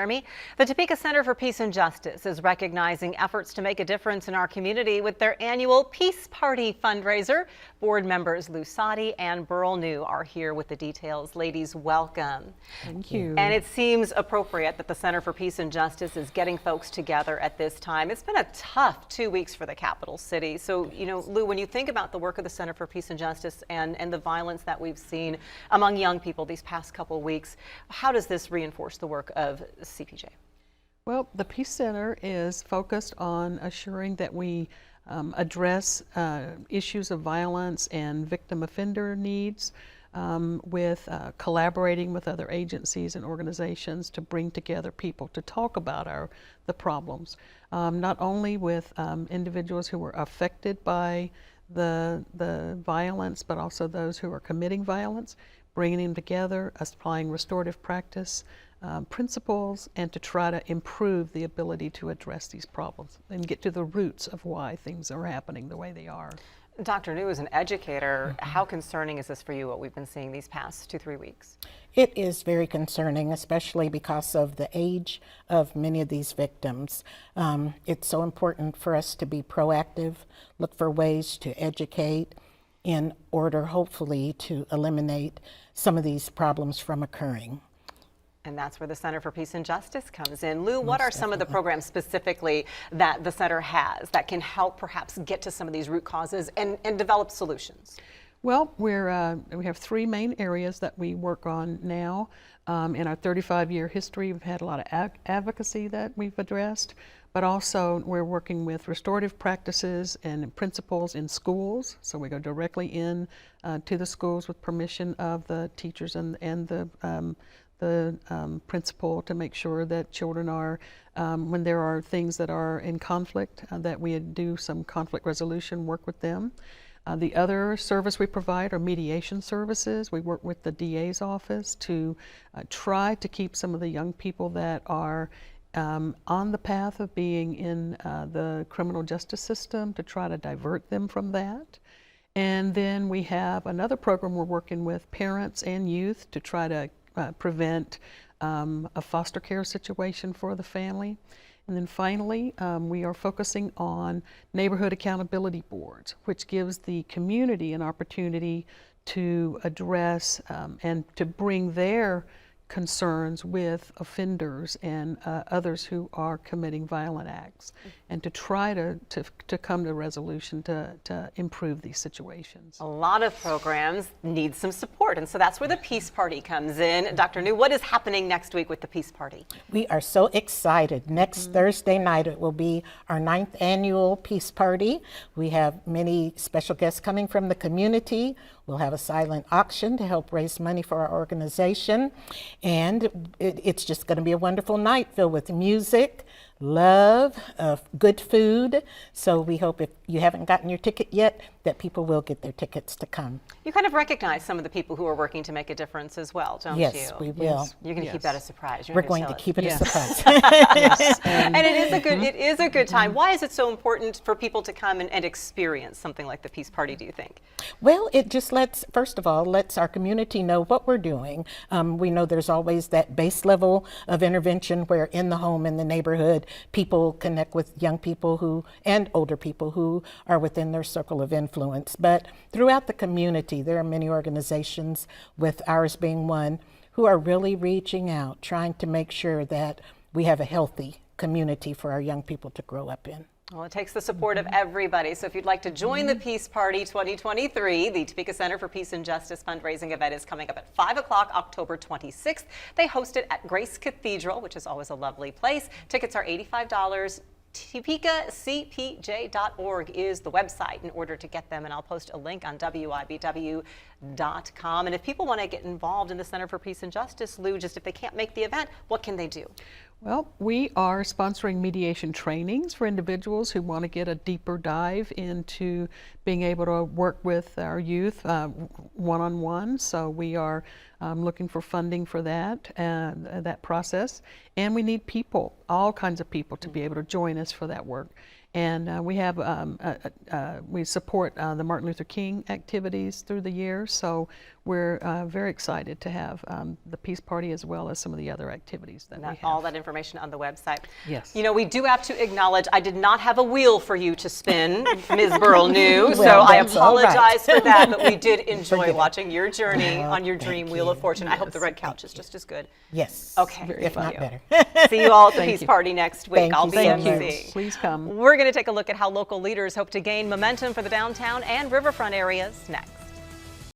The Topeka Center for Peace and Justice is recognizing efforts to make a difference in our community with their annual Peace Party fundraiser. Board members Lou Sadi and Burl New are here with the details. Ladies, welcome. Thank you. And it seems appropriate that the Center for Peace and Justice is getting folks together at this time. It's been a tough 2 weeks for the capital city. So, Lou, when you think about the work of the Center for Peace and Justice and the violence that we've seen among young people these past couple of weeks, how does this reinforce the work of CPJ? Well, the Peace Center is focused on assuring that we address issues of violence and victim offender needs with collaborating with other agencies and organizations to bring together people to talk about the problems, not only with individuals who were affected by the violence, but also those who are committing violence, bringing them together, applying restorative practice principles, and to try to improve the ability to address these problems and get to the roots of why things are happening the way they are. Dr. New, as an educator, how concerning is this for you, what we've been seeing these past 2-3 weeks? It is very concerning, especially because of the age of many of these victims. It's so important for us to be proactive, look for ways to educate in order, hopefully, to eliminate some of these problems from occurring. And that's where the Center for Peace and Justice comes in. Lou, what are some of the programs specifically that the center has that can help perhaps get to some of these root causes and develop solutions? Well, we have 3 main areas that we work on now. In our 35-year history, we've had a lot of advocacy that we've addressed, but also we're working with restorative practices and principles in schools. So we go directly in to the schools with permission of the teachers and the principal to make sure that children are, when there are things that are in conflict, that we do some conflict resolution work with them. The other service we provide are mediation services. We work with the DA's office to try to keep some of the young people that are on the path of being in the criminal justice system, to try to divert them from that. And then we have another program we're working with parents and youth to try to prevent a foster care situation for the family. And then finally, we are focusing on neighborhood accountability boards, which gives the community an opportunity to address and to bring their concerns with offenders and others who are committing violent acts, and to try to come to a resolution to improve these situations. A lot of programs need some support, and so that's where the Peace Party comes in. Dr. New, what is happening next week with the Peace Party? We are so excited. Next Thursday night, it will be our 9th annual Peace Party. We have many special guests coming from the community. We'll have a silent auction to help raise money for our organization. And it's just going to be a wonderful night filled with music, love, good food. So we hope if you haven't gotten your ticket yet, that people will get their tickets to come. You kind of recognize some of the people who are working to make a difference as well, don't you? Yes, we will. Yes. You're going to keep that a surprise. We're going to keep it a surprise. Yes. And it is a good time. Why is it so important for people to come and experience something like the Peace Party, do you think? Well, it just first of all, lets our community know what we're doing. We know there's always that base level of intervention where in the home, in the neighborhood, people connect with young people and older people who are within their circle of influence. But throughout the community, there are many organizations, with ours being one, who are really reaching out, trying to make sure that we have a healthy community for our young people to grow up in. Well, it takes the support of everybody. So if you'd like to join the Peace Party 2023, the Topeka Center for Peace and Justice fundraising event is coming up at 5 o'clock, October 26th. They host it at Grace Cathedral, which is always a lovely place. Tickets are $85. TopekaCPJ.org is the website in order to get them, and I'll post a link on WIBW.com. And if people want to get involved in the Center for Peace and Justice, Lou, just if they can't make the event, what can they do? Well, we are sponsoring mediation trainings for individuals who want to get a deeper dive into being able to work with our youth one-on-one. So we are looking for funding for that process. And we need people, all kinds of people, to be able to join us for that work. And we have we support the Martin Luther King activities through the year, so we're very excited to have the Peace Party as well as some of the other activities that we have. All that information on the website. Yes. You know, we do have to acknowledge I did not have a wheel for you to spin, Ms. Burl knew, so Well, I that's all right. apologize for that, but we did enjoy Forget it. watching your journey on your dream thank Wheel you. of Fortune. I hope the Yes, red couch is just as good. Yes. Okay, If thank not you. better. See you all at the Thank Peace you. Party next week. Thank I'll you be so emceeing. much. Please come. We're going to take a look at how local leaders hope to gain momentum for the downtown and riverfront areas next.